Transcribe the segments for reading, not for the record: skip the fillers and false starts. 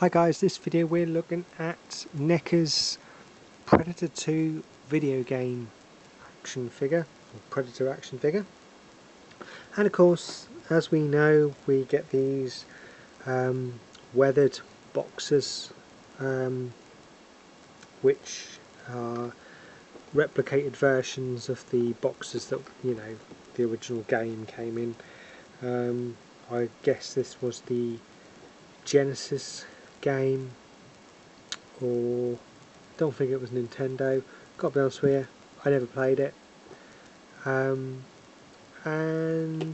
Hi guys, this video we're looking at Neca's Predator 2 video game action figure, or Predator action figure. And of course, as we know, we get these weathered boxes which are replicated versions of the boxes that, the original game came in. I guess this was the Genesis game, or don't think it was Nintendo. Gotta be honest with you, I never played it, and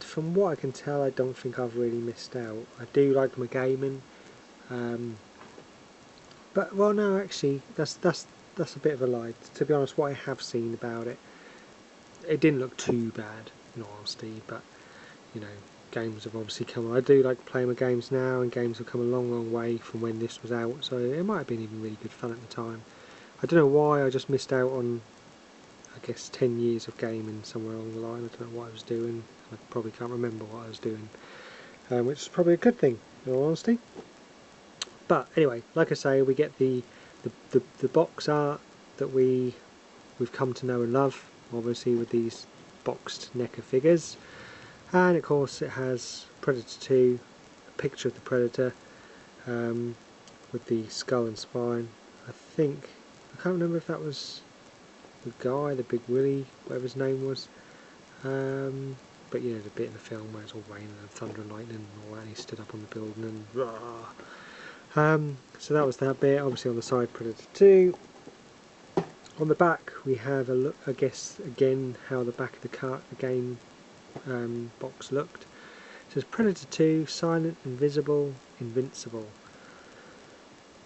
from what I can tell, I don't think I've really missed out. I do like my gaming, but well, no, actually, that's a bit of a lie. To be honest, what I have seen about it, it didn't look too bad, in all honesty. But games have obviously come. I do like playing my games now, and games have come a long way from when this was out, so it might have been even really good fun at the time. I don't know why I just missed out on, I guess, 10 years of gaming somewhere along the line. I don't know what I was doing. I probably can't remember what I was doing, which is probably a good thing, in all honesty. But anyway, like I say, we get the box art that we've come to know and love, obviously, with these boxed Neca figures. And of course it has Predator 2, a picture of the Predator with the skull and spine. I can't remember if that was the guy, the Big Willie, whatever his name was. But the bit in the film where it's all raining and thunder and lightning and all that, and he stood up on the building and rah. So that was that bit. Obviously on the side, Predator 2. On the back we have a look, I guess, again, how the back of the game box looked. It says Predator 2, silent, invisible, invincible.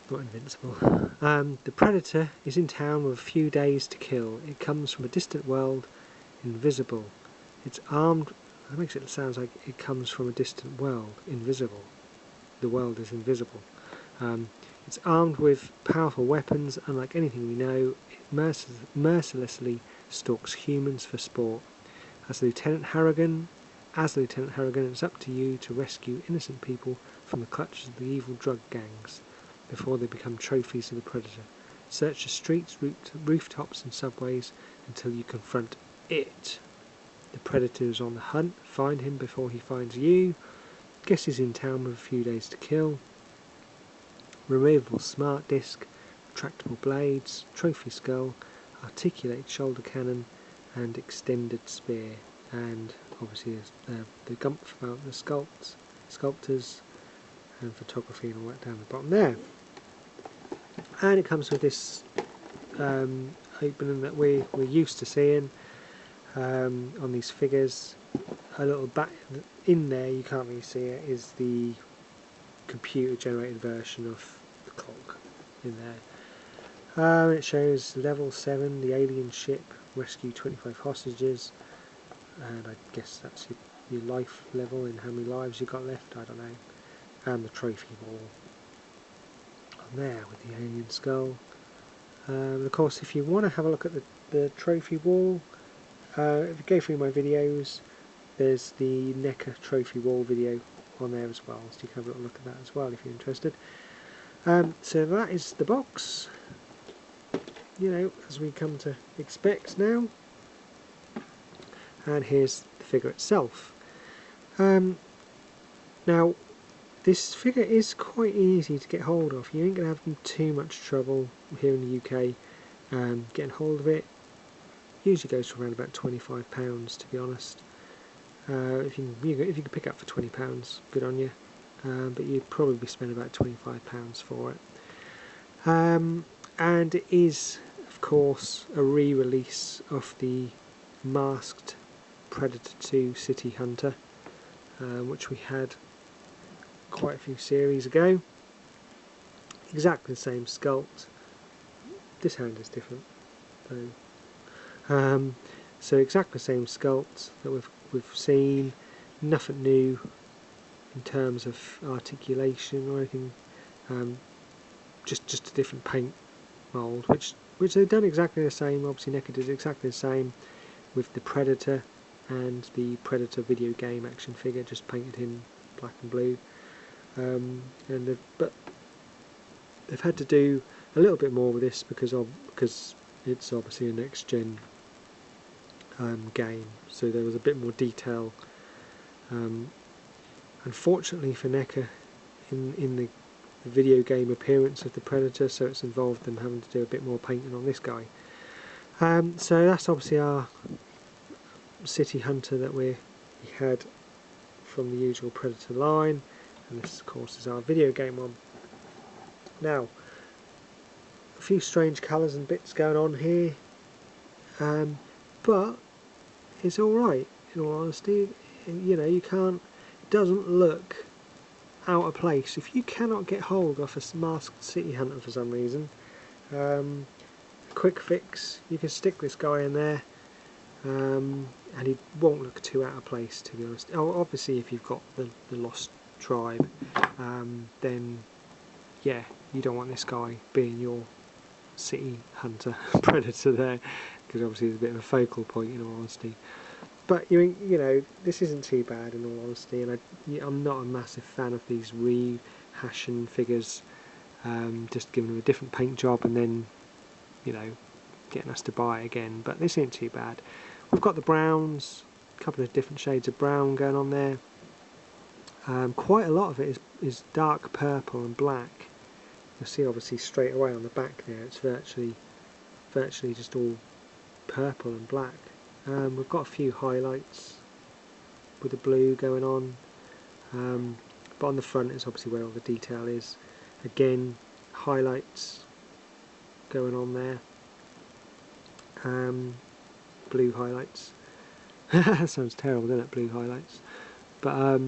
Not invincible. The Predator is in town with a few days to kill. It comes from a distant world, invisible. It's armed. That makes it sound like it comes from a distant world, invisible. The world is invisible. It's armed with powerful weapons. Unlike anything we know, it mercilessly stalks humans for sport. As Lieutenant Harrigan, it's up to you to rescue innocent people from the clutches of the evil drug gangs before they become trophies of the Predator. Search the streets, rooftops and subways until you confront it. The Predator is on the hunt. Find him before he finds you. Guess he's in town with a few days to kill. Removable smart disc, retractable blades, trophy skull, articulated shoulder cannon, and extended spear. And obviously the gumph about the sculptors and photography and all that down the bottom there. And it comes with this opening that we're used to seeing on these figures. A little back in there, you can't really see it, is the computer generated version of the clock in there. It shows level 7, the alien ship, rescue 25 hostages, and I guess that's your life level and how many lives you got left, I don't know. And the trophy wall on there with the alien skull. Of course, if you want to have a look at the trophy wall, if you go through my videos, there's the Neca trophy wall video on there as well, so you can have a little look at that as well if you're interested. So that is the box, as we come to expect now. And here's the figure itself. Now, this figure is quite easy to get hold of. You ain't going to have too much trouble here in the UK getting hold of it. Usually goes for around about £25, to be honest. If you can pick up for £20, good on you. But you'd probably spend about £25 for it. And it is, of course, a re-release of the masked Predator 2 City Hunter, which we had quite a few series ago. Exactly the same sculpt. This hand is different, though. So exactly the same sculpt that we've seen. Nothing new in terms of articulation or anything. Just a different paint mould, which they've done exactly the same. Obviously, Neca did exactly the same with the Predator and the Predator video game action figure, just painted in black and blue. But they've had to do a little bit more with this because it's obviously a next gen game, so there was a bit more detail. Unfortunately for Neca, in the video game appearance of the Predator, so it's involved them having to do a bit more painting on this guy. So that's obviously our city hunter that we had from the usual Predator line, and this of course is our video game one. Now, a few strange colours and bits going on here, but it's alright in all honesty. You know, you can't, it doesn't look out of place. If you cannot get hold of a masked city hunter for some reason, quick fix, you can stick this guy in there, and he won't look too out of place, to be honest. Oh, obviously if you've got the Lost Tribe, then yeah, you don't want this guy being your city hunter Predator there, because obviously it's a bit of a focal point in all honesty. But you know, this isn't too bad in all honesty, and I'm not a massive fan of these rehashing figures, just giving them a different paint job and then, you know, getting us to buy it again. But this ain't too bad. We've got the browns, a couple of different shades of brown going on there. Quite a lot of it is dark purple and black. You'll see obviously straight away on the back there, it's virtually just all purple and black. We've got a few highlights with the blue going on, but on the front is obviously where all the detail is. Again, highlights going on there, blue highlights. That sounds terrible, doesn't it, blue highlights? But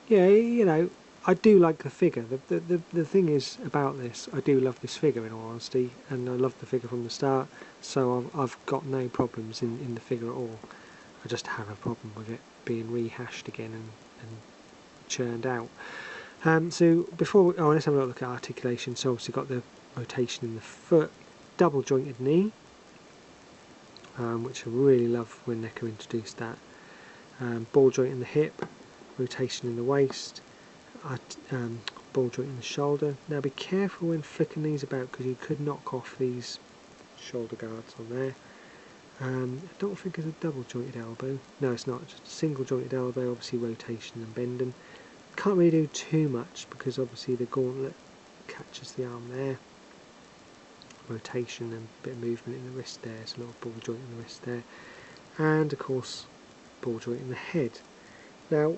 yeah, you know, I do like the figure. The thing is about this, I do love this figure in all honesty, and I loved the figure from the start, so I've got no problems in the figure at all. I just have a problem with it being rehashed again and churned out. So before let's have a look at articulation. So obviously got the rotation in the foot, double jointed knee, which I really love when Neca introduced that. Ball joint in the hip, rotation in the waist, ball joint in the shoulder. Now be careful when flicking these about, because you could knock off these shoulder guards on there. I don't think it's a double jointed elbow. No, it's not. Just a single jointed elbow, obviously rotation and bending. Can't really do too much because obviously the gauntlet catches the arm there. Rotation and a bit of movement in the wrist there, so a little ball joint in the wrist there. And of course, ball joint in the head. Now,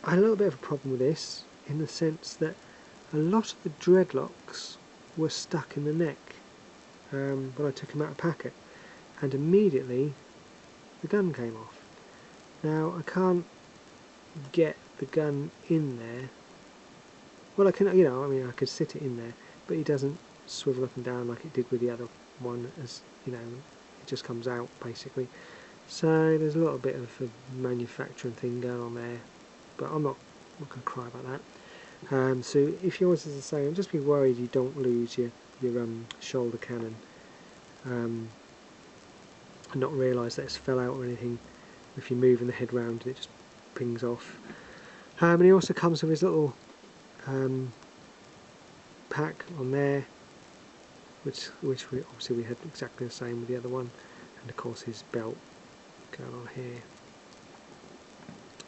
I had a little bit of a problem with this, in the sense that a lot of the dreadlocks were stuck in the neck when I took him out of packet, and immediately the gun came off. Now I can't get the gun in there. Well, I can, you know, I mean I could sit it in there, but it doesn't swivel up and down like it did with the other one, as you know, it just comes out basically. So there's a little bit of a manufacturing thing going on there, but I'm not going to cry about that. So if yours is the same, just be worried you don't lose your shoulder cannon, and not realise that it's fell out or anything. If you're moving the head round, it just pings off. And he also comes with his little pack on there, which we obviously had exactly the same with the other one, and of course his belt going on here.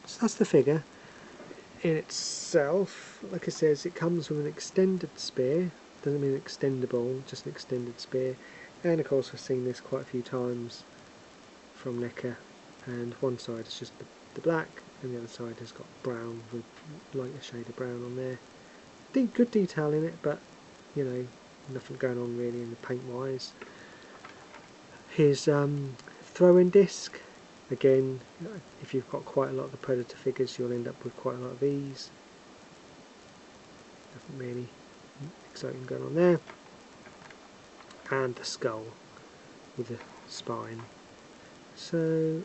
So that's the figure in itself. Like it says, it comes with an extended spear. Doesn't mean extendable, just an extended spear. And of course we've seen this quite a few times from Neca, and one side is just the black and the other side has got brown with lighter shade of brown on there. Good detail in it, but you know, nothing going on really in the paint wise. His throw-in disc, again, if you've got quite a lot of the Predator figures, you'll end up with quite a lot of these. Nothing really exciting going on there. And the skull with the spine. So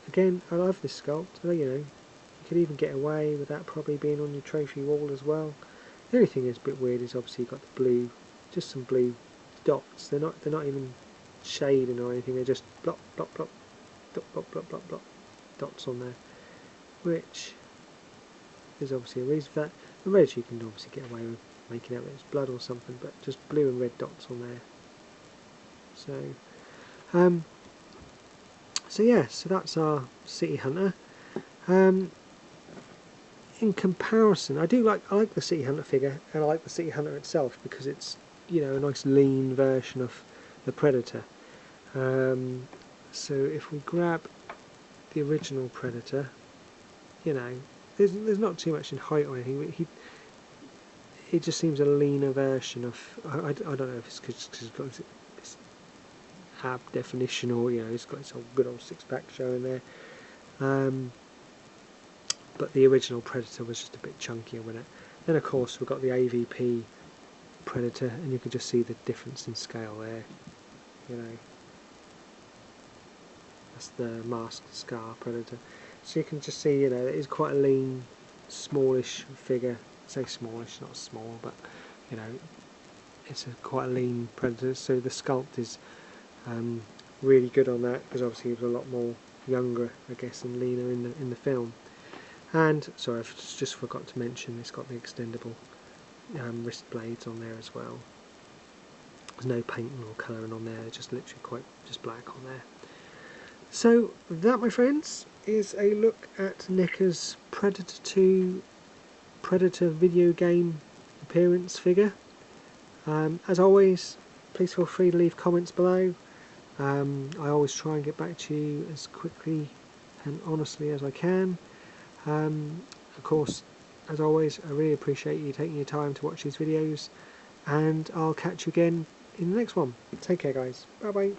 again, I love this sculpt. You know, you could even get away with that probably being on your trophy wall as well. The only thing that's a bit weird is obviously you've got the blue, just some blue dots. They're not even shading or anything. They're just blop blop blop blop blop blop blop blop dots on there, which there's obviously a reason for that. The red you can obviously get away with making out that it's blood or something, but just blue and red dots on there. So yeah, so that's our City Hunter. In comparison, I like the City Hunter figure, and I like the City Hunter itself because it's, you know, a nice lean version of the Predator. So if we grab the original Predator, you know, there's not too much in height or anything. It just seems a leaner version of. I don't know if it's because it's got this ab definition, or, you know, it's got this old, good old six-pack showing there. But the original Predator was just a bit chunkier with it. Then of course we've got the AVP Predator, and you can just see the difference in scale there. You know, that's the masked scar Predator. So you can just see, you know, it is quite a lean, smallish figure. I say smallish, not small, but, you know, it's quite a lean Predator. So the sculpt is really good on that, because obviously he was a lot more younger, I guess, and leaner in the film. And sorry, I've just forgot to mention, it's got the extendable wrist blades on there as well. There's no painting or colouring on there, just literally just black on there. So that, my friends, is a look at Neca's Predator 2 Predator video game appearance figure. As always, please feel free to leave comments below. I always try and get back to you as quickly and honestly as I can. Of course, as always, I really appreciate you taking your time to watch these videos, and I'll catch you again in the next one. Take care, guys. Bye bye.